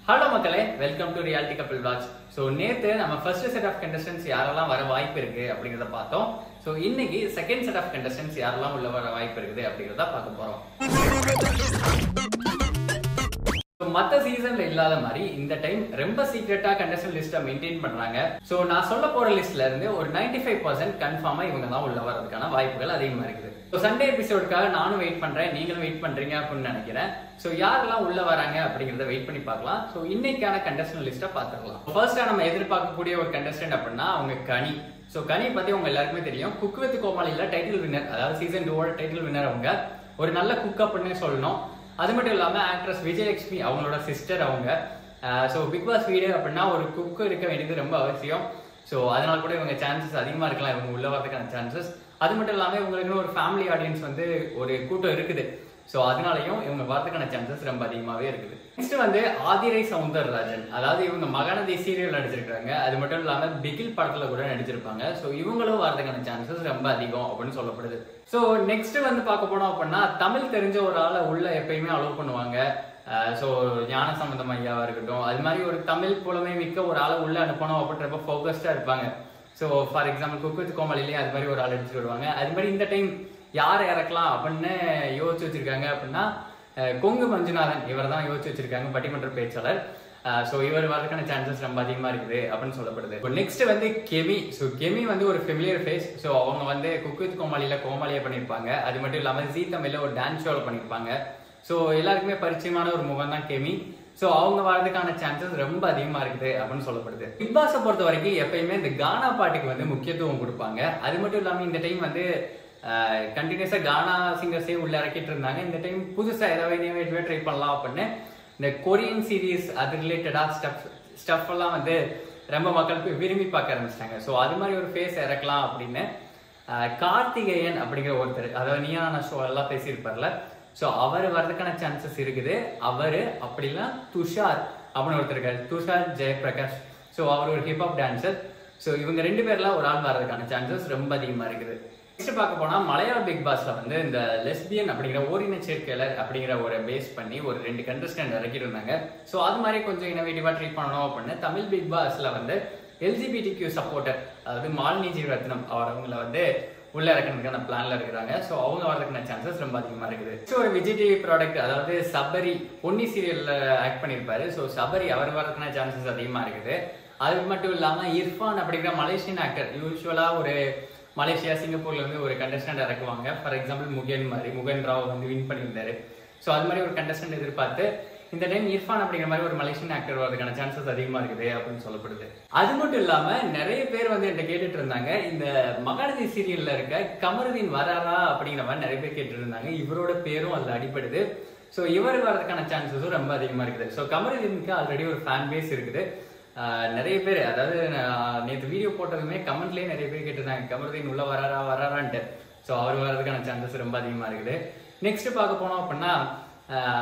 Hello மக்களே, welcome to reality couple vlogs. So நேற்று நம்ம ஃபர்ஸ்ட் செட் ஆஃப் கண்டஸ்டன்ஸ் யாரெல்லாம் வர வாய்ப்பு இருக்கு அப்படிங்கிறத பார்த்தோம். ஸோ இன்னைக்கு செகண்ட் செட் ஆஃப் கண்டஸ்டன்ஸ் யாரெல்லாம் உள்ள வர வாய்ப்பு இருக்குது அப்படிங்கிறத பார்க்க போறோம். மற்ற சீசன்ல இல்லாத மாதிரி இந்த டைம் ரொம்ப சீக்ரெட்டா கண்டஸ்டன்ட் லிஸ்ட்டை மெயின்டைன் பண்றாங்க. ஸோ நான் சொல்ல போற லிஸ்ட்ல இருந்து ஒரு 95% கன்ஃபார்மா இவங்க தான் உள்ள வரதுக்கான வாய்ப்புகள் அதிகமா இருக்குது. ஸோ சண்டே எபிசோடுக்காக நானும் வெயிட் பண்றேன், நீங்களும் வெயிட் பண்றீங்க அப்படின்னு நினைக்கிறேன். ஸோ யாரெல்லாம் உள்ள வராங்க அப்படிங்கறத வெயிட் பண்ணி பார்க்கலாம். ஸோ இன்னைக்கான கண்டஸ்டன்ட் லிஸ்ட்டை பார்த்துக்கலாம். ஃபர்ஸ்டா நம்ம எதிர்பார்க்கக்கூடிய ஒரு கண்டஸ்டன்ட் அப்படின்னா அவங்க கனி. ஸோ கனி பத்தி உங்க எல்லாருக்குமே தெரியும். குக் வித் கோமாளியில டைட்டில் வின்னர், அதாவது சீசன் 2 டைட்டில் வின்னர். அவங்க ஒரு நல்ல குக் அப்படின்னு சொல்லணும். அது மட்டும் இல்லாம ஆக்ட்ரஸ் விஜயலட்சுமி அவங்களோட சிஸ்டர் அவங்க. ஸோ பிக் பாஸ் வீடு அப்படின்னா ஒரு குக் இருக்க வேண்டியது ரொம்ப அவசியம். ஸோ அதனால கூட இவங்க சான்சஸ் அதிகமா இருக்கலாம், இவங்க உள்ள வரதுக்கான சான்சஸ். அது மட்டும் இல்லாம இவங்களுக்கு ஒரு ஃபேமிலி ஆடியன்ஸ் வந்து ஒரு கூட்டம் இருக்குது. ஸோ அதனாலையும் இவங்க வரதுக்கான சான்சஸ் ரொம்ப அதிகமாவே இருக்குது. நெக்ஸ்ட் வந்து ஆதிரை சவுந்தரராஜன், அதாவது இவங்க மகாநதி சீரியல் நடிச்சிருக்காங்க. அது மட்டும் இல்லாம பிகில் படத்துல கூட நடிச்சிருப்பாங்க. ஸோ இவங்களும் வரதுக்கான சான்சஸ் ரொம்ப அதிகம் அப்படின்னு சொல்லப்படுது. ஸோ நெக்ஸ்ட் வந்து பார்க்க போனோம் அப்படின்னா தமிழ் தெரிஞ்ச ஒரு ஆளை உள்ள எப்பயுமே அலோவ் பண்ணுவாங்க. ஸோ ஞான சம்பந்தம் ஐயாவா இருக்கட்டும், அது மாதிரி ஒரு தமிழ் புலமை மிக்க ஒரு ஆளை உள்ள அனுப்பணும் அப்படின்றப்ப ஃபோக்கஸ்டா இருப்பாங்க. So for example cook with கோமாளிலேயே அது மாதிரி ஒரு ஆள் எடுத்துட்டு வருவாங்க. அது மாதிரி இந்த டைம் யாரை இறக்கலாம் அப்படின்னு யோசிச்சு வச்சிருக்காங்க அப்படின்னா கொங்கு மஞ்சுநாதன், இவர் தான் யோசிச்சு வச்சிருக்காங்க, பட்டிமன்ற பேச்சாளர். ஸோ இவர் வரதுக்கான சான்சஸ் ரொம்ப அதிகமா இருக்குது அப்படின்னு சொல்லப்படுது. இப்போ நெக்ஸ்ட் வந்து கெமி. ஸோ கெமி வந்து ஒரு ஃபெமிலியர் ஃபேஸ். ஸோ அவங்க வந்து குக் வித் கோமாளியில கோமாளியா பண்ணியிருப்பாங்க. அது மட்டும் இல்லாமல் ஜீ தமிழ்ல ஒரு டான்ஸ் ஷோல பண்ணியிருப்பாங்க. ஸோ எல்லாருக்குமே பரிச்சயமான ஒரு முகம் தான் கெமி. ஸோ அவங்க வரதுக்கான சான்சஸ் ரொம்ப அதிகமா இருக்குது அப்படின்னு சொல்லப்படுது. பிக் பாஸை பொறுத்த வரைக்கும் எப்பயுமே இந்த கானா பாட்டுக்கு வந்து முக்கியத்துவம் கொடுப்பாங்க. அது மட்டும் இல்லாமல் இந்த டைம் வந்து கண்டினியூஸா கானா சிங்கர்ஸே உள்ள இறக்கிட்டு இருந்தாங்க. இந்த டைம் புதுசா ஏதாவது ட்ரை பண்ணலாம் அப்படின்னு இந்த கொரியன் சீரீஸ் அது ரிலேட்டடா ஸ்டஃப் எல்லாம் வந்து ரொம்ப மக்களுக்கு விரும்பி பார்க்க ஆரம்பிச்சிட்டாங்க. ஸோ அது மாதிரி ஒரு ஃபேஸ் இறக்கலாம் அப்படின்னு கார்த்திகேயன் அப்படிங்கிற ஒருத்தர், அதாவது நீயான ஷோ எல்லாம் பேசியிருப்பார்ல, ஸோ அவர் வரதுக்கான சான்சஸ் இருக்குது. அவரு அப்படிலாம் துஷார் அப்படின்னு ஒருத்தர் இருக்காரு, துஷார் ஜெயபிரகாஷ். ஸோ அவர் ஒரு ஹிப்ஹாப் டான்சர். ஸோ இவங்க 2 பேர்ல ஒரு ஆள் வர்றதுக்கான சான்சஸ் ரொம்ப அதிகமா இருக்குது. நெக்ஸ்ட் பார்க்க போனா மலையாள பிக் பாஸ்ல வந்து இந்த லெஸ்பியன் அப்படிங்கிற ஓரின சேர்க்கையாளர் அப்படிங்கிற ஒரு பேஸ் பண்ணி ஒரு 2 கண்டஸ்டன்ட் இறக்கிட்டு இருந்தாங்க. ஸோ அது மாதிரி கொஞ்சம் இனோவேட்டிவா ட்ரீட் பண்ணணும் அப்படின்னு தமிழ் பிக் பாஸ்ல வந்து LGBTQ சப்போர்ட்டர், அதாவது மாலினி ஜீவரத்னம் அவங்கள வந்து உள்ள இறக்கிறதுக்கான பிளான்ல இருக்கிறாங்க. ஸோ அவங்க வரதுக்கான சான்சஸ் ரொம்ப அதிகமா இருக்குது. ஸோ ஒரு விஜய் டிவி ப்ராடக்ட், அதாவது சபரி பொன்னி சீரியல்ல ஆக்ட் பண்ணியிருப்பாரு. ஸோ சபரி அவர் வரதுக்கான சான்சஸ் அதிகமா இருக்குது. அது மட்டும் இல்லாம இர்ஃபான் அப்படிங்கிற மலேசியன் ஆக்டர், யூஸ்வலா ஒரு மலேசியா சிங்கப்பூர்ல இருந்து ஒரு கண்டஸ்டன்ட் இறக்குவாங்க. ஃபார் எக்ஸாம்பிள் முகன் ராவ் வந்து வின் பண்ணியிருந்தாரு. ஸோ அது மாதிரி ஒரு கண்டஸ்டன்ட் எதிர்பார்த்து இந்த டைம் இர்ஃபான் அப்படிங்கிற மாதிரி ஒரு மலேசியன் ஆக்டர் வரதுக்கான சான்சஸ் அதிகமா இருக்குது அப்படின்னு சொல்லப்படுது. அது மட்டும் இல்லாம நிறைய பேர் வந்து என்கிட்ட கேட்டுட்டு இருந்தாங்க, இந்த மகாநதி சீரியல்ல இருக்க கமருதீன் வராரா அப்படிங்கிற மாதிரி நிறைய பேர் கேட்டுட்டு இருந்தாங்க. இவரோட பேரும் அதுல அடிப்படுது. ஸோ இவர் வரதுக்கான சான்சஸும் ரொம்ப அதிகமா இருக்குது. ஸோ கமருதீனுக்கு ஆல்ரெடி ஒரு ஃபேன் பேஸ் இருக்குது. நிறைய பேர், அதாவது நேற்று வீடியோ போட்டதுமே கமெண்ட்லேயே நிறைய பேர் கேட்டிருந்தாங்க கமருதீன் உள்ள வராரான்ட்டு. ஸோ அவர் வர்றதுக்கான சான்சஸ் ரொம்ப அதிகமாக இருக்குது. நெக்ஸ்ட் பார்க்க போனோம் அப்படின்னா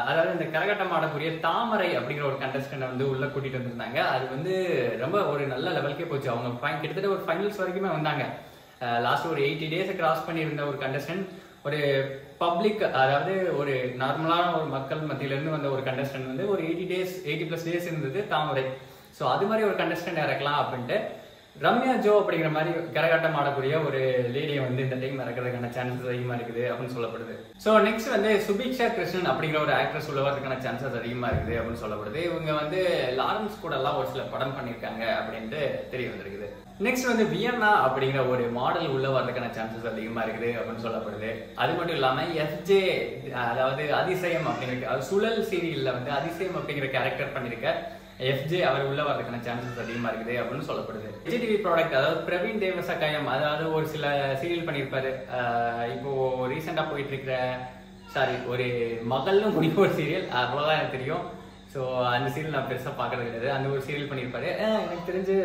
அதாவது இந்த கரகாட்டம் ஆடக்கூடிய தாமரை அப்படிங்கிற ஒரு கண்டஸ்டன்ட் வந்து உள்ள கூட்டிட்டு வந்திருந்தாங்க. அது வந்து ரொம்ப ஒரு நல்ல லெவலுக்கே போச்சு. அவங்க கிட்டத்தட்ட ஒரு ஃபைனல்ஸ் வரைக்குமே வந்தாங்க. லாஸ்ட் ஒரு 80 டேஸ் கிராஸ் பண்ணியிருந்த ஒரு கண்டஸ்டன்ட், ஒரு பப்ளிக், அதாவது ஒரு நார்மலான ஒரு மக்கள் மத்தியிலிருந்து வந்த ஒரு கண்டஸ்டன்ட் வந்து ஒரு 80+ டேஸ் இருந்தது தாமரை. ஸோ அது மாதிரி ஒரு கண்டஸ்டன்ட் இறக்கலாம் அப்படின்ட்டு ரம்யா ஜோ அப்படிங்கிற மாதிரி கரகாட்டம் ஆடக்கூடிய ஒரு லேடியை வந்து இந்த டைம் இறக்கிறதுக்கான சான்சஸ் அதிகமா இருக்குது அப்படின்னு சொல்லப்படுது. ஸோ நெக்ஸ்ட் வந்து சுபிக்ஷா கிருஷ்ணன் அப்படிங்கிற ஒரு ஆக்ட்ரஸ் உள்ள வரதுக்கான சான்சஸ் அதிகமா இருக்குது அப்படின்னு சொல்லப்படுது. இவங்க வந்து லாரன்ஸ் கூட எல்லாம் ஒரு சில படம் பண்ணியிருக்காங்க அப்படின்ட்டு தெரிய வந்திருக்குது. நெக்ஸ்ட் வந்து வியன்னா அப்படிங்கிற ஒரு மாடல் உள்ள வரதுக்கான சான்சஸ் அதிகமா இருக்குது அப்படின்னு சொல்லப்படுது. அது மட்டும் இல்லாம FJ, அதாவது அதிசயம் அப்படிங்கிற சுழல் சீரியல்ல வந்து அதிசயம் அப்படிங்கிற கேரக்டர் பண்ணிருக்க FJ அவர் உள்ள வரதுக்கான சான்சஸ் அதிகமா இருக்குது அப்படின்னு சொல்லப்படுது. விஜய் டிவி ப்ராடக்ட், அதாவது பிரவீன் தேவசகாயம், அதாவது ஒரு சில சீரியல் பண்ணியிருப்பாரு. இப்போ ரீசெண்டா போயிட்டு இருக்கிற ஒரு மகள்னு முடிவு ஒரு சீரியல், அவ்வளவுதான் எனக்கு தெரியும். ஸோ அந்த சீரியல் நான் பெருசா பாக்குறது கிடையாது. அந்த ஒரு சீரியல் பண்ணியிருப்பாரு. எனக்கு தெரிஞ்சு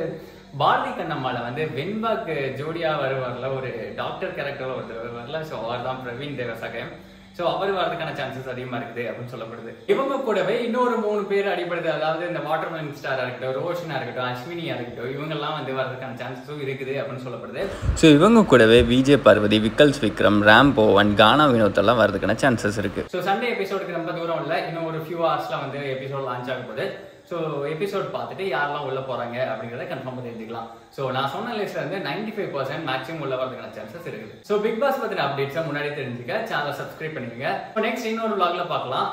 பாரதி கண்ணம்மால வந்து வெண்பாக்கு ஜோடியா வருவார்ல, ஒரு டாக்டர் கேரக்டர் ஒருத்தர் வருவார்ல. ஸோ அவர் தான் பிரவீன் தேவசகாயம். ஸோ அவர் வரதுக்கான சான்சஸ் அதிகமா இருக்குது அப்படின்னு சொல்லப்படுது. இவங்க கூடவே இன்னொரு 3 பேர் அடிப்படுது. அதாவது இந்த வாட்டர்மெலன் ஸ்டாரா இருக்கட்டும், ரோஷனா இருக்கட்டும், அஸ்வினியா இருக்கட்டும், இவங்கெல்லாம் வந்து வரதுக்கான சான்சஸும் இருக்குது அப்படின்னு சொல்லப்படுது. ஸோ இவங்க கூடவே விஜய் பார்வதி, விக்கல்ஸ் விக்ரம், ராம்போ அண்ட் கானா வினோத் எல்லாம் வரதுக்கான சான்சஸ் இருக்கு. ஸோ சண்டே எபிசோடுக்கு ரொம்ப தூரம் இல்லை, இன்னும் ஒரு ஃபியூ ஹவர்ஸ்ல வந்து எபிசோட் லான்ச் ஆக போகுது. ஸோ எபிசோட் பார்த்துட்டு யாரெல்லாம் உள்ள போறாங்க அப்படிங்கிறத கன்ஃபார்மாக தெரிஞ்சுக்கலாம். ஸோ நான் சொன்ன லிஸ்ட்ல இருந்து 95% மேக்ஸிமம் உள்ள வரதுக்கான சான்சஸ் இருக்குது. ஸோ பிக் பாஸ் பத்தின அப்டேட்ஸை முன்னாடி தெரிஞ்சுக்க சேனலை சப்ஸ்கிரைப் பண்ணிக்கோங்க. நெக்ஸ்ட் இன்னொரு vlogல பார்க்கலாம்.